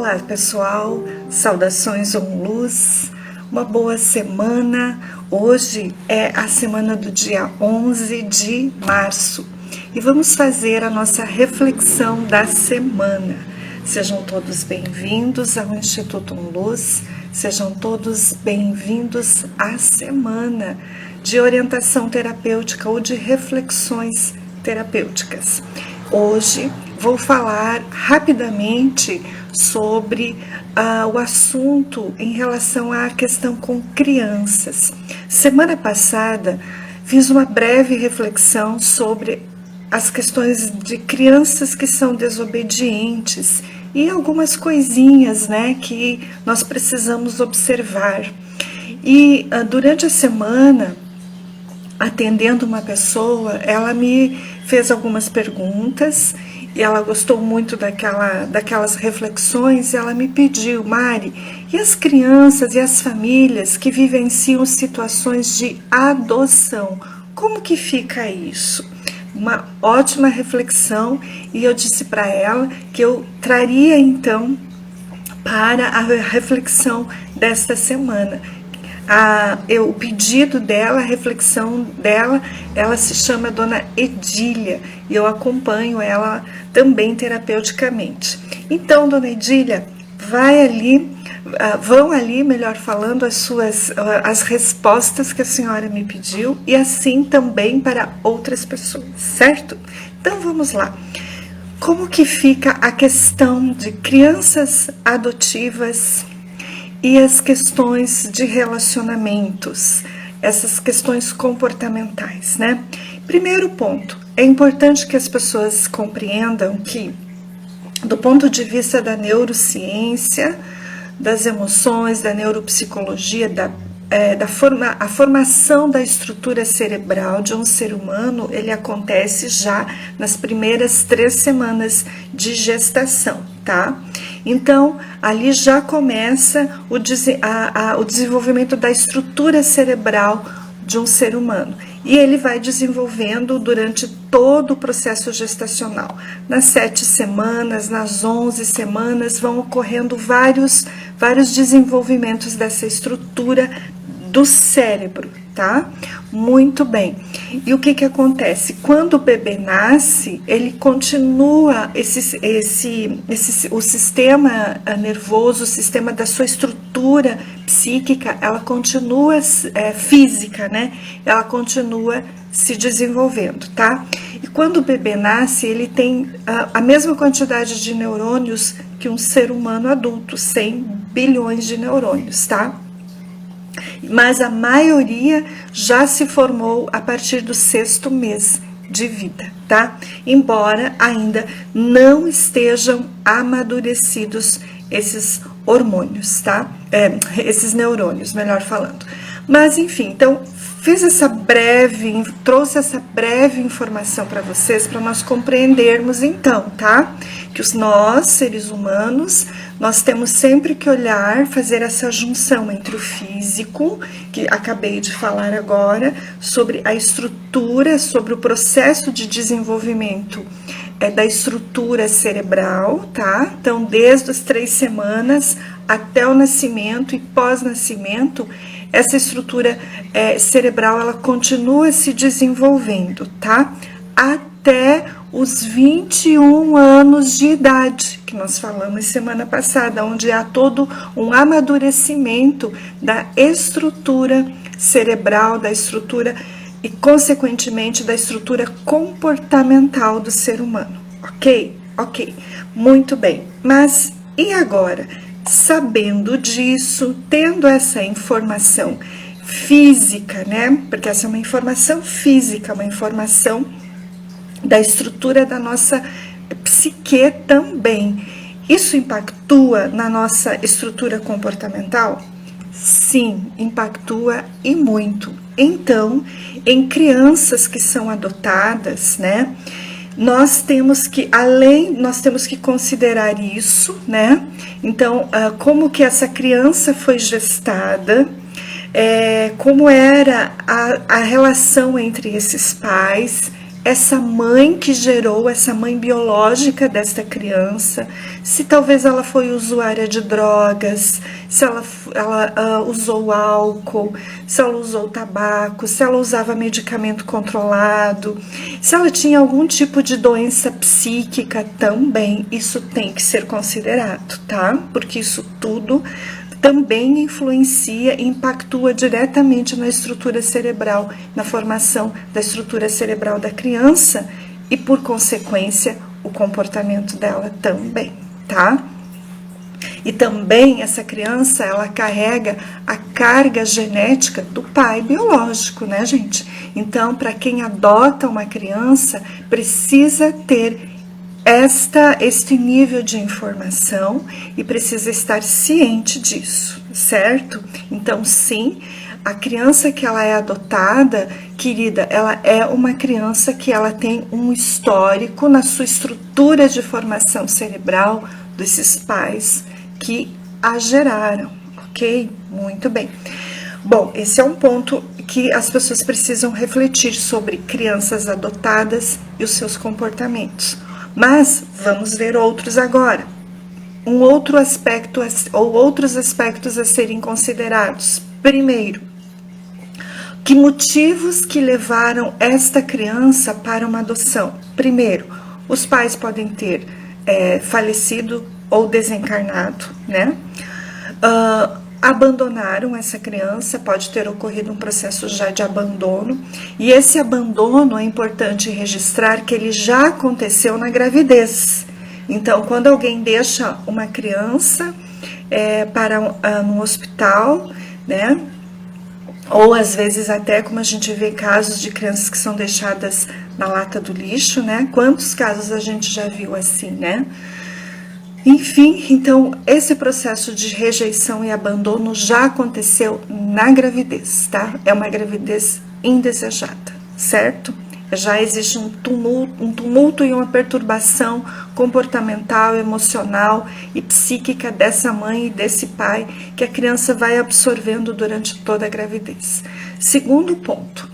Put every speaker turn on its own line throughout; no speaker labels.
Olá pessoal, saudações ONLUZ, uma boa semana. Hoje é a semana do dia 11 de março e vamos fazer a nossa reflexão da semana. Sejam todos bem-vindos ao Instituto ONLUZ, sejam todos bem-vindos à semana de orientação terapêutica ou de reflexões terapêuticas. Hoje vou falar rapidamente sobre o assunto em relação à questão com crianças. Semana passada fiz uma breve reflexão sobre as questões de crianças que são desobedientes e algumas coisinhas, que nós precisamos observar. E durante a semana, atendendo uma pessoa, ela me fez algumas perguntas e ela gostou muito daquelas reflexões e ela me pediu: Mari, e as crianças e as famílias que vivenciam situações de adoção, como que fica isso? Uma ótima reflexão, e eu disse para ela que eu traria então para a reflexão desta semana. O pedido dela, a reflexão dela, ela se chama Dona Edília e eu acompanho ela também terapeuticamente. Então, Dona Edília, vão ali, melhor falando, as respostas que a senhora me pediu e assim também para outras pessoas, certo? Então vamos lá. Como que fica a questão de crianças adotivas e as questões de relacionamentos, essas questões comportamentais, Primeiro ponto, é importante que as pessoas compreendam que, do ponto de vista da neurociência, das emoções, da neuropsicologia, a formação da estrutura cerebral de um ser humano, ele acontece já nas primeiras 3 semanas de gestação, tá? Então, ali já começa o desenvolvimento da estrutura cerebral de um ser humano. E ele vai desenvolvendo durante todo o processo gestacional. Nas 7 semanas, nas 11 semanas, vão ocorrendo vários desenvolvimentos dessa estrutura do cérebro, tá? Muito bem. E o que acontece? Quando o bebê nasce, ele continua o sistema nervoso, o sistema da sua estrutura psíquica, ela continua física, Ela continua se desenvolvendo, tá? E quando o bebê nasce, ele tem a mesma quantidade de neurônios que um ser humano adulto, 100 bilhões de neurônios, tá? Mas a maioria já se formou a partir do 6º mês de vida, tá? Embora ainda não estejam amadurecidos esses hormônios, tá? Esses neurônios, melhor falando. Mas enfim, então trouxe essa breve informação para vocês, para nós compreendermos então, tá? Que nós, seres humanos, nós temos sempre que fazer essa junção entre o físico, que acabei de falar agora, sobre a estrutura, sobre o processo de desenvolvimento da estrutura cerebral, tá? Então, desde as 3 semanas até o nascimento e pós-nascimento, essa estrutura cerebral, ela continua se desenvolvendo, tá? Até os 21 anos de idade, que nós falamos semana passada, onde há todo um amadurecimento da estrutura cerebral, da estrutura e, consequentemente, da estrutura comportamental do ser humano, ok? Ok, muito bem. Mas e agora? Sabendo disso, tendo essa informação física, Porque essa é uma informação física, uma informação da estrutura da nossa psique também. Isso impactua na nossa estrutura comportamental? Sim, impactua e muito. Então, em crianças que são adotadas, nós temos que considerar isso, Então, como que essa criança foi gestada, como era a relação entre esses pais, essa mãe que gerou, essa mãe biológica desta criança, se talvez ela foi usuária de drogas, se ela usou álcool, se ela usou tabaco, se ela usava medicamento controlado, se ela tinha algum tipo de doença psíquica também, isso tem que ser considerado, tá? Porque isso tudo também influencia e impactua diretamente na estrutura cerebral, na formação da estrutura cerebral da criança e, por consequência, o comportamento dela também, tá? E também essa criança, ela carrega a carga genética do pai biológico, né, gente? Então, para quem adota uma criança, precisa ter este nível de informação e precisa estar ciente disso, certo? Então, sim, a criança que ela é adotada, querida, ela é uma criança que ela tem um histórico na sua estrutura de formação cerebral desses pais que a geraram, ok? Muito bem. Bom, esse é um ponto que as pessoas precisam refletir sobre crianças adotadas e os seus comportamentos. Mas vamos ver outros agora. Um outro aspecto, ou outros aspectos a serem considerados. Primeiro, que motivos que levaram esta criança para uma adoção? Primeiro, os pais podem ter falecido ou desencarnado, né? Abandonaram essa criança, pode ter ocorrido um processo já de abandono, e esse abandono é importante registrar que ele já aconteceu na gravidez. Então, quando alguém deixa uma criança para um hospital, né, ou às vezes até como a gente vê casos de crianças que são deixadas na lata do lixo, né, quantos casos a gente já viu assim, né? Enfim, então, esse processo de rejeição e abandono já aconteceu na gravidez, tá? É uma gravidez indesejada, certo? Já existe um tumulto e uma perturbação comportamental, emocional e psíquica dessa mãe e desse pai que a criança vai absorvendo durante toda a gravidez. Segundo ponto,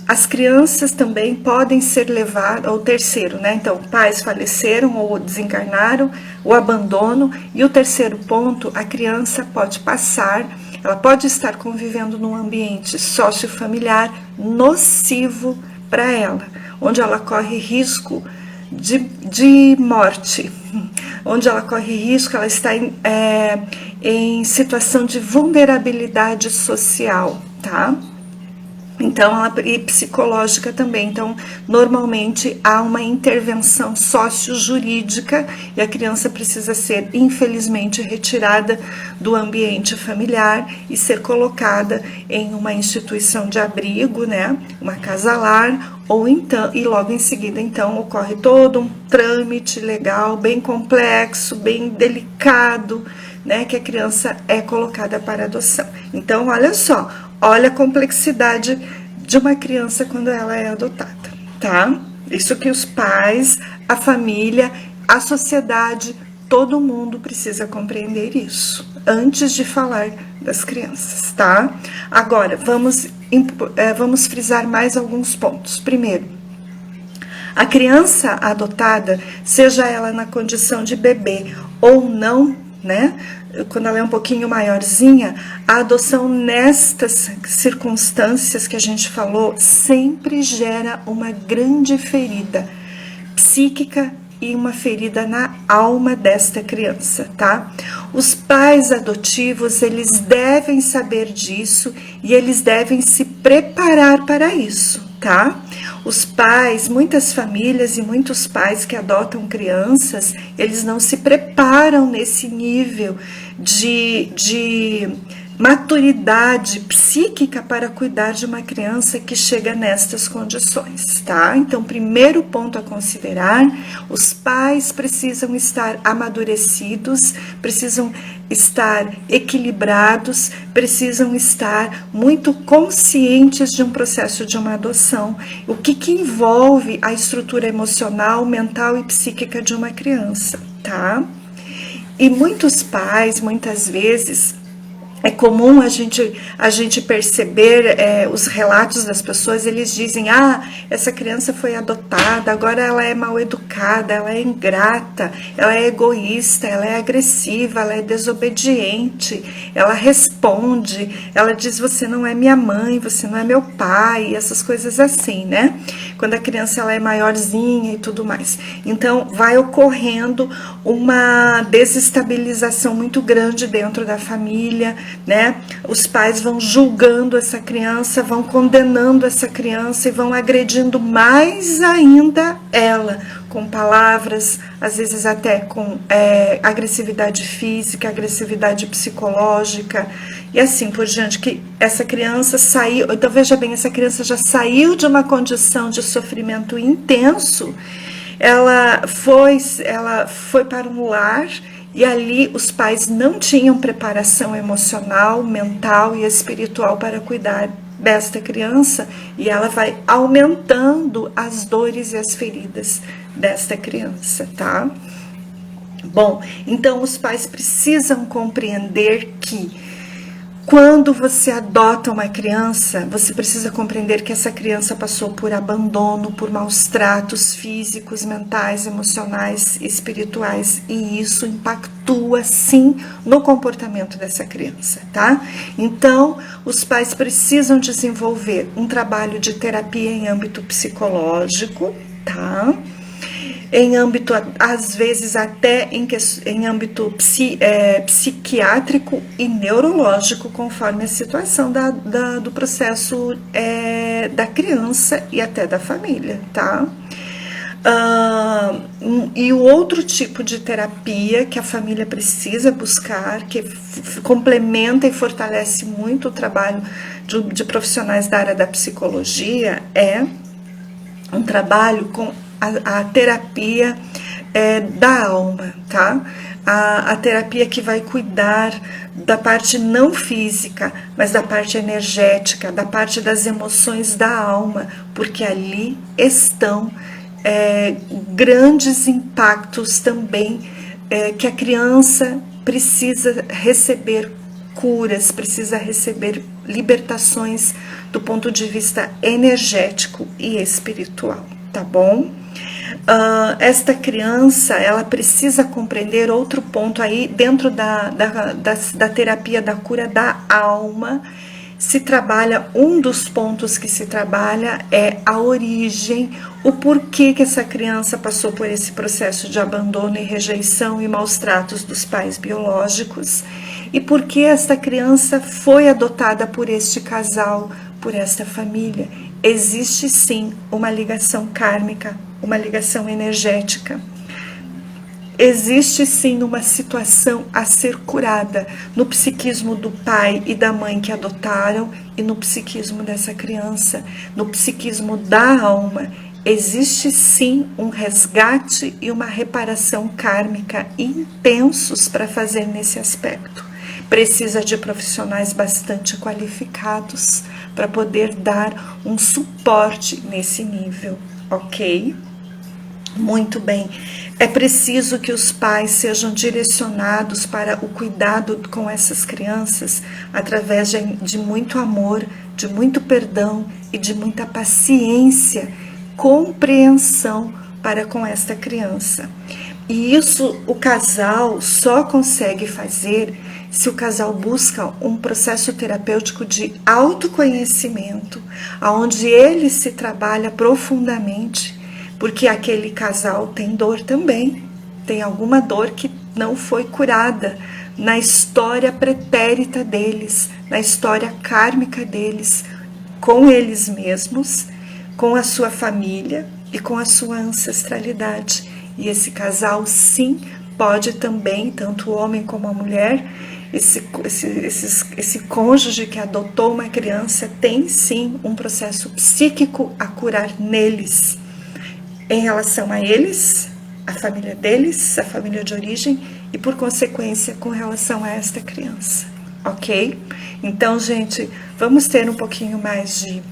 as crianças também podem ser levadas, ou terceiro, né? Então, pais faleceram ou desencarnaram, o abandono. E o terceiro ponto, a criança pode passar, ela pode estar convivendo num ambiente sociofamiliar nocivo para ela, onde ela corre risco de morte, onde ela corre risco, ela está em situação de vulnerabilidade social, tá? Então, e psicológica também. Então, normalmente há uma intervenção sócio-jurídica e a criança precisa ser, infelizmente, retirada do ambiente familiar e ser colocada em uma instituição de abrigo, né? Uma casa-lar, ou então, e logo em seguida, então, ocorre todo um trâmite legal, bem complexo, bem delicado, né? Que a criança é colocada para adoção. Então, olha só. Olha a complexidade de uma criança quando ela é adotada, tá? Isso que os pais, a família, a sociedade, todo mundo precisa compreender isso antes de falar das crianças, tá? Agora, vamos frisar mais alguns pontos. Primeiro, a criança adotada, seja ela na condição de bebê ou não, né? Quando ela é um pouquinho maiorzinha, a adoção nestas circunstâncias que a gente falou sempre gera uma grande ferida psíquica e uma ferida na alma desta criança, tá? Os pais adotivos, eles devem saber disso e eles devem se preparar para isso, tá? Os pais, muitas famílias e muitos pais que adotam crianças, eles não se preparam nesse nível de maturidade psíquica para cuidar de uma criança que chega nestas condições, tá? Então, primeiro ponto a considerar, os pais precisam estar amadurecidos, precisam estar equilibrados, precisam estar muito conscientes de um processo de uma adoção, o que envolve a estrutura emocional, mental e psíquica de uma criança, tá? E muitos pais, muitas vezes, É comum a gente perceber os relatos das pessoas, eles dizem, essa criança foi adotada, agora ela é mal educada, ela é ingrata, ela é egoísta, ela é agressiva, ela é desobediente, ela responde, ela diz, você não é minha mãe, você não é meu pai, essas coisas assim, né? Quando a criança ela é maiorzinha e tudo mais. Então, vai ocorrendo uma desestabilização muito grande dentro da família, né? Os pais vão julgando essa criança, vão condenando essa criança e vão agredindo mais ainda ela, com palavras, às vezes até com agressividade física, agressividade psicológica e assim por diante, que essa criança saiu, então veja bem, essa criança já saiu de uma condição de sofrimento intenso, ela foi para um lar e ali os pais não tinham preparação emocional, mental e espiritual para cuidar desta criança, e ela vai aumentando as dores e as feridas desta criança, tá? Bom, então os pais precisam compreender que quando você adota uma criança, você precisa compreender que essa criança passou por abandono, por maus tratos físicos, mentais, emocionais, espirituais, e isso impactua sim no comportamento dessa criança, tá? Então, os pais precisam desenvolver um trabalho de terapia em âmbito psicológico, tá? Em âmbito, às vezes até em âmbito psiquiátrico e neurológico, conforme a situação do processo da criança e até da família, tá? E o outro tipo de terapia que a família precisa buscar, que complementa e fortalece muito o trabalho de profissionais da área da psicologia, é um trabalho com a terapia da alma, tá? A terapia que vai cuidar da parte não física, mas da parte energética, da parte das emoções da alma, porque ali estão grandes impactos também que a criança precisa receber curas, precisa receber libertações do ponto de vista energético e espiritual, tá bom? Esta criança, ela precisa compreender outro ponto aí, dentro da terapia da cura da alma, se trabalha, um dos pontos que se trabalha é a origem, o porquê que essa criança passou por esse processo de abandono e rejeição e maus tratos dos pais biológicos, e por que esta criança foi adotada por este casal, por esta família. Existe sim uma ligação kármica, uma ligação energética. Existe sim uma situação a ser curada no psiquismo do pai e da mãe que adotaram e no psiquismo dessa criança, no psiquismo da alma. Existe sim um resgate e uma reparação kármica intensos para fazer nesse aspecto. Precisa de profissionais bastante qualificados para poder dar um suporte nesse nível, ok? Muito bem. É preciso que os pais sejam direcionados para o cuidado com essas crianças através de muito amor, de muito perdão e de muita paciência, compreensão para com esta criança. E isso o casal só consegue fazer se o casal busca um processo terapêutico de autoconhecimento, onde ele se trabalha profundamente, porque aquele casal tem dor também, tem alguma dor que não foi curada na história pretérita deles, na história kármica deles, com eles mesmos, com a sua família e com a sua ancestralidade. E esse casal, sim, pode também, tanto o homem como a mulher, esse cônjuge que adotou uma criança, tem sim um processo psíquico a curar neles, em relação a eles, a família deles, a família de origem, e por consequência com relação a esta criança, ok? Então, gente, vamos ter um pouquinho mais de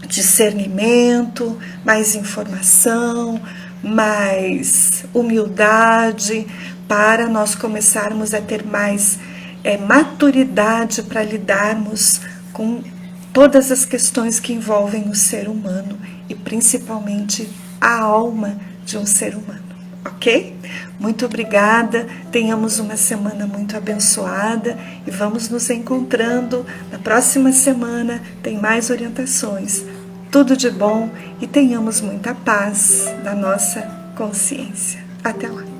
discernimento, mais informação, mais humildade, para nós começarmos a ter mais maturidade para lidarmos com todas as questões que envolvem o ser humano e principalmente a alma de um ser humano, ok? Muito obrigada, tenhamos uma semana muito abençoada e vamos nos encontrando na próxima semana, tem mais orientações. Tudo de bom e tenhamos muita paz na nossa consciência. Até lá!